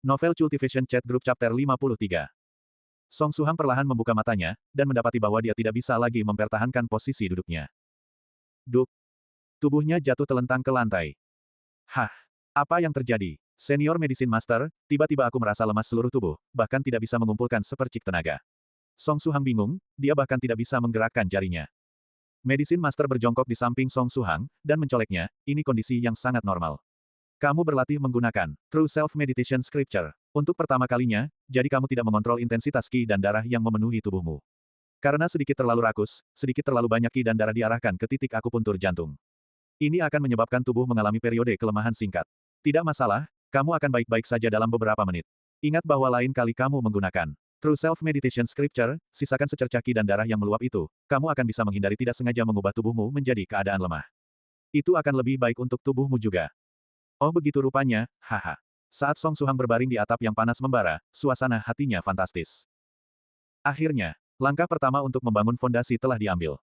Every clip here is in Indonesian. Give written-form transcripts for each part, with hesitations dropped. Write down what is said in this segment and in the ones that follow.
Novel Cultivation Chat Group Chapter 53. Song Suhang perlahan membuka matanya, dan mendapati bahwa dia tidak bisa lagi mempertahankan posisi duduknya. Duk. Tubuhnya jatuh telentang ke lantai. Hah? Apa yang terjadi? Senior Medicine Master, tiba-tiba aku merasa lemas seluruh tubuh, bahkan tidak bisa mengumpulkan sepercik tenaga. Song Suhang bingung, dia bahkan tidak bisa menggerakkan jarinya. Medicine Master berjongkok di samping Song Suhang, dan mencoleknya, ini kondisi yang sangat normal. Kamu berlatih menggunakan True Self Meditation Scripture. Untuk pertama kalinya, jadi kamu tidak mengontrol intensitas ki dan darah yang memenuhi tubuhmu. Karena sedikit terlalu rakus, sedikit terlalu banyak ki dan darah diarahkan ke titik akupuntur jantung. Ini akan menyebabkan tubuh mengalami periode kelemahan singkat. Tidak masalah, kamu akan baik-baik saja dalam beberapa menit. Ingat bahwa lain kali kamu menggunakan True Self Meditation Scripture, sisakan secercah ki dan darah yang meluap itu, kamu akan bisa menghindari tidak sengaja mengubah tubuhmu menjadi keadaan lemah. Itu akan lebih baik untuk tubuhmu juga. Oh begitu rupanya, haha. Saat Song Suhang berbaring di atap yang panas membara, suasana hatinya fantastis. Akhirnya, langkah pertama untuk membangun fondasi telah diambil.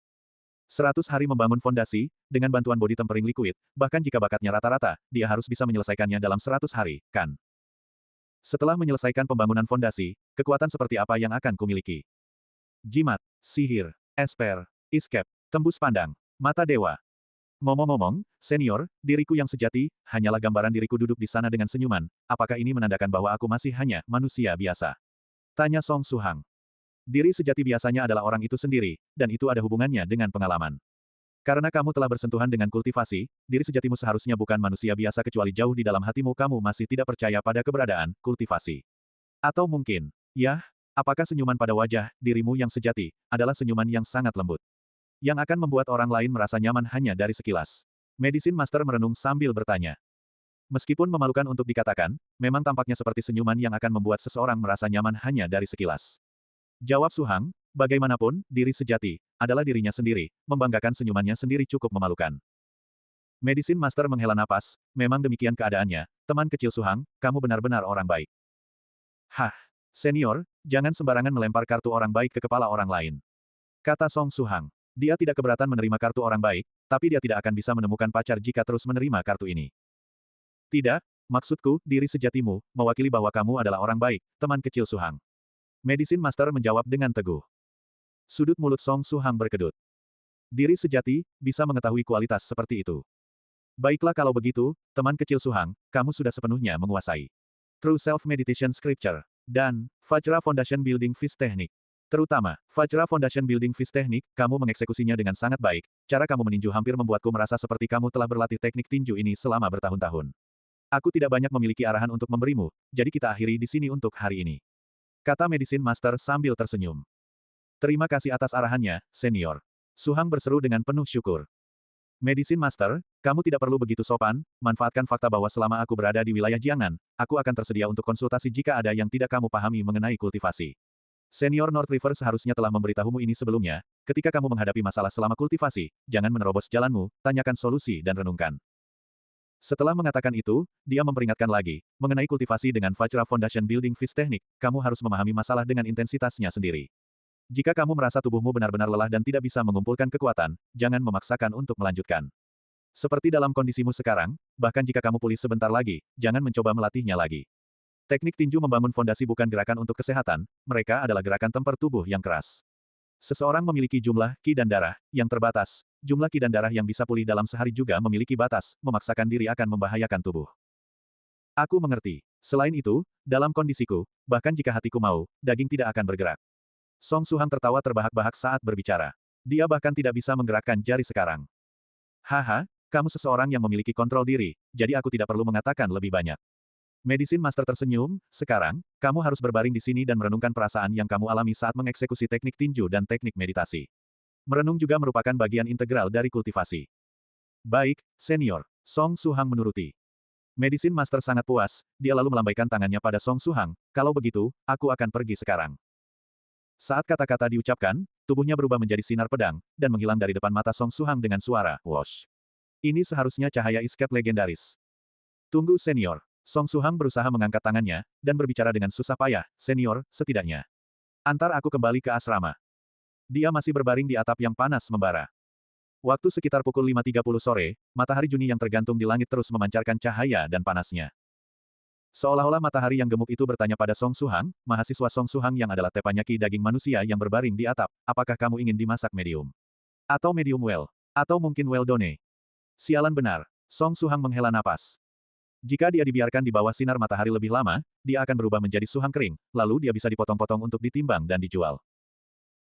100 hari membangun fondasi, dengan bantuan body tempering liquid, bahkan jika bakatnya rata-rata, dia harus bisa menyelesaikannya dalam 100 hari, kan? Setelah menyelesaikan pembangunan fondasi, kekuatan seperti apa yang akan kumiliki? Jimat, sihir, esper, escape, tembus pandang, mata dewa. Ngomong-ngomong, senior, diriku yang sejati, hanyalah gambaran diriku duduk di sana dengan senyuman, apakah ini menandakan bahwa aku masih hanya manusia biasa? Tanya Song Suhang. Diri sejati biasanya adalah orang itu sendiri, dan itu ada hubungannya dengan pengalaman. Karena kamu telah bersentuhan dengan kultivasi, diri sejatimu seharusnya bukan manusia biasa kecuali jauh di dalam hatimu kamu masih tidak percaya pada keberadaan kultivasi. Atau mungkin, ya, apakah senyuman pada wajah dirimu yang sejati adalah senyuman yang sangat lembut? Yang akan membuat orang lain merasa nyaman hanya dari sekilas. Medicine Master merenung sambil bertanya. Meskipun memalukan untuk dikatakan, memang tampaknya seperti senyuman yang akan membuat seseorang merasa nyaman hanya dari sekilas. Jawab Suhang, bagaimanapun, diri sejati, adalah dirinya sendiri, membanggakan senyumannya sendiri cukup memalukan. Medicine Master menghela napas, memang demikian keadaannya, teman kecil Suhang, kamu benar-benar orang baik. Hah, senior, jangan sembarangan melempar kartu orang baik ke kepala orang lain. Kata Song Suhang. Dia tidak keberatan menerima kartu orang baik, tapi dia tidak akan bisa menemukan pacar jika terus menerima kartu ini. Tidak, maksudku, diri sejatimu, mewakili bahwa kamu adalah orang baik, teman kecil Suhang. Medicine Master menjawab dengan teguh. Sudut mulut Song Suhang berkedut. Diri sejati, bisa mengetahui kualitas seperti itu. Baiklah kalau begitu, teman kecil Suhang, kamu sudah sepenuhnya menguasai True Self Meditation Scripture, dan Vajra Foundation Building Fist Technique. Terutama, Vajra Foundation Building Fist Technique, kamu mengeksekusinya dengan sangat baik. Cara kamu meninju hampir membuatku merasa seperti kamu telah berlatih teknik tinju ini selama bertahun-tahun. Aku tidak banyak memiliki arahan untuk memberimu, jadi kita akhiri di sini untuk hari ini. Kata Medicine Master sambil tersenyum. Terima kasih atas arahannya, senior. Suhang berseru dengan penuh syukur. Medicine Master, kamu tidak perlu begitu sopan, manfaatkan fakta bahwa selama aku berada di wilayah Jiangnan, aku akan tersedia untuk konsultasi jika ada yang tidak kamu pahami mengenai kultivasi. Senior North River seharusnya telah memberitahumu ini sebelumnya, ketika kamu menghadapi masalah selama kultivasi, jangan menerobos jalanmu, tanyakan solusi dan renungkan. Setelah mengatakan itu, dia memperingatkan lagi, mengenai kultivasi dengan Vajra Foundation Building Fist Technique, kamu harus memahami masalah dengan intensitasnya sendiri. Jika kamu merasa tubuhmu benar-benar lelah dan tidak bisa mengumpulkan kekuatan, jangan memaksakan untuk melanjutkan. Seperti dalam kondisimu sekarang, bahkan jika kamu pulih sebentar lagi, jangan mencoba melatihnya lagi. Teknik tinju membangun fondasi bukan gerakan untuk kesehatan, mereka adalah gerakan tempur tubuh yang keras. Seseorang memiliki jumlah ki dan darah yang terbatas, jumlah ki dan darah yang bisa pulih dalam sehari juga memiliki batas, memaksakan diri akan membahayakan tubuh. Aku mengerti. Selain itu, dalam kondisiku, bahkan jika hatiku mau, daging tidak akan bergerak. Song Suhang tertawa terbahak-bahak saat berbicara. Dia bahkan tidak bisa menggerakkan jari sekarang. Haha, kamu seseorang yang memiliki kontrol diri, jadi aku tidak perlu mengatakan lebih banyak. Medicine Master tersenyum, sekarang, kamu harus berbaring di sini dan merenungkan perasaan yang kamu alami saat mengeksekusi teknik tinju dan teknik meditasi. Merenung juga merupakan bagian integral dari kultivasi. Baik, senior. Song Suhang menuruti. Medicine Master sangat puas, dia lalu melambaikan tangannya pada Song Suhang, kalau begitu, aku akan pergi sekarang. Saat kata-kata diucapkan, tubuhnya berubah menjadi sinar pedang, dan menghilang dari depan mata Song Suhang dengan suara, whoosh. Ini seharusnya cahaya escape legendaris. Tunggu senior. Song Suhang berusaha mengangkat tangannya, dan berbicara dengan susah payah, senior, setidaknya. Antar aku kembali ke asrama. Dia masih berbaring di atap yang panas membara. Waktu sekitar pukul 5.30 sore, matahari Juni yang tergantung di langit terus memancarkan cahaya dan panasnya. Seolah-olah matahari yang gemuk itu bertanya pada Song Suhang, mahasiswa Song Suhang yang adalah teppanyaki daging manusia yang berbaring di atap, apakah kamu ingin dimasak medium? Atau medium well? Atau mungkin well done? Sialan benar. Song Suhang menghela napas. Jika dia dibiarkan di bawah sinar matahari lebih lama, dia akan berubah menjadi suhang kering, lalu dia bisa dipotong-potong untuk ditimbang dan dijual.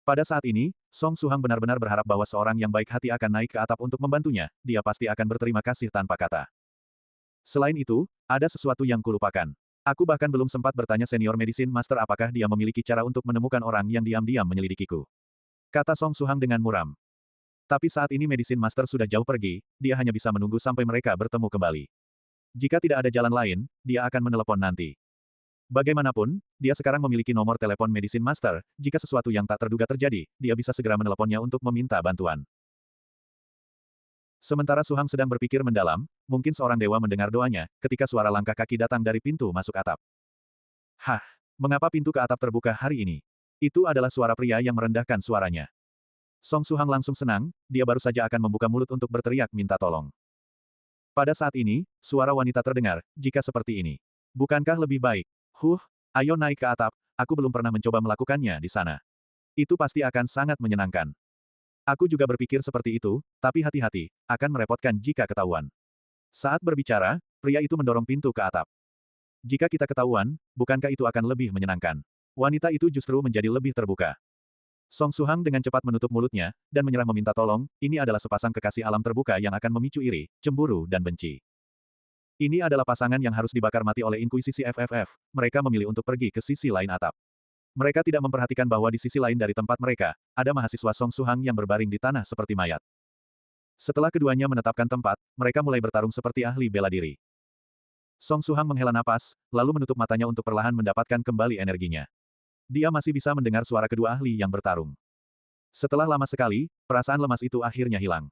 Pada saat ini, Song Suhang benar-benar berharap bahwa seorang yang baik hati akan naik ke atap untuk membantunya, dia pasti akan berterima kasih tanpa kata. Selain itu, ada sesuatu yang kulupakan. Aku bahkan belum sempat bertanya senior medicine master apakah dia memiliki cara untuk menemukan orang yang diam-diam menyelidikiku. Kata Song Suhang dengan muram. Tapi saat ini medicine master sudah jauh pergi, dia hanya bisa menunggu sampai mereka bertemu kembali. Jika tidak ada jalan lain, dia akan menelepon nanti. Bagaimanapun, dia sekarang memiliki nomor telepon medicine master, jika sesuatu yang tak terduga terjadi, dia bisa segera meneleponnya untuk meminta bantuan. Sementara Suhang sedang berpikir mendalam, mungkin seorang dewa mendengar doanya, ketika suara langkah kaki datang dari pintu masuk atap. Hah, mengapa pintu ke atap terbuka hari ini? Itu adalah suara pria yang merendahkan suaranya. Song Suhang langsung senang, dia baru saja akan membuka mulut untuk berteriak minta tolong. Pada saat ini, suara wanita terdengar, jika seperti ini. Bukankah lebih baik? Ayo naik ke atap, aku belum pernah mencoba melakukannya di sana. Itu pasti akan sangat menyenangkan. Aku juga berpikir seperti itu, tapi hati-hati, akan merepotkan jika ketahuan. Saat berbicara, pria itu mendorong pintu ke atap. Jika kita ketahuan, bukankah itu akan lebih menyenangkan? Wanita itu justru menjadi lebih terbuka. Song Suhang dengan cepat menutup mulutnya, dan menyerah meminta tolong, ini adalah sepasang kekasih alam terbuka yang akan memicu iri, cemburu dan benci. Ini adalah pasangan yang harus dibakar mati oleh Inkuisisi FFF, mereka memilih untuk pergi ke sisi lain atap. Mereka tidak memperhatikan bahwa di sisi lain dari tempat mereka, ada mahasiswa Song Suhang yang berbaring di tanah seperti mayat. Setelah keduanya menetapkan tempat, mereka mulai bertarung seperti ahli bela diri. Song Suhang menghela napas, lalu menutup matanya untuk perlahan mendapatkan kembali energinya. Dia masih bisa mendengar suara kedua ahli yang bertarung. Setelah lama sekali, perasaan lemas itu akhirnya hilang.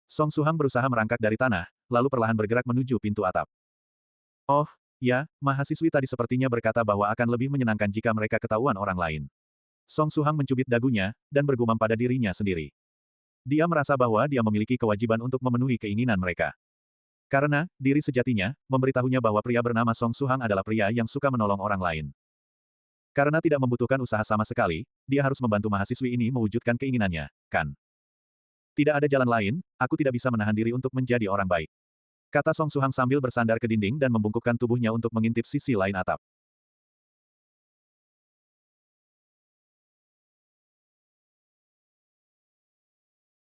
Song Suhang berusaha merangkak dari tanah, lalu perlahan bergerak menuju pintu atap. Oh, ya, mahasiswi tadi sepertinya berkata bahwa akan lebih menyenangkan jika mereka ketahuan orang lain. Song Suhang mencubit dagunya, dan bergumam pada dirinya sendiri. Dia merasa bahwa dia memiliki kewajiban untuk memenuhi keinginan mereka. Karena, diri sejatinya, memberitahunya bahwa pria bernama Song Suhang adalah pria yang suka menolong orang lain. Karena tidak membutuhkan usaha sama sekali, dia harus membantu mahasiswi ini mewujudkan keinginannya, kan? Tidak ada jalan lain, aku tidak bisa menahan diri untuk menjadi orang baik. Kata Song Suhang sambil bersandar ke dinding dan membungkukkan tubuhnya untuk mengintip sisi lain atap.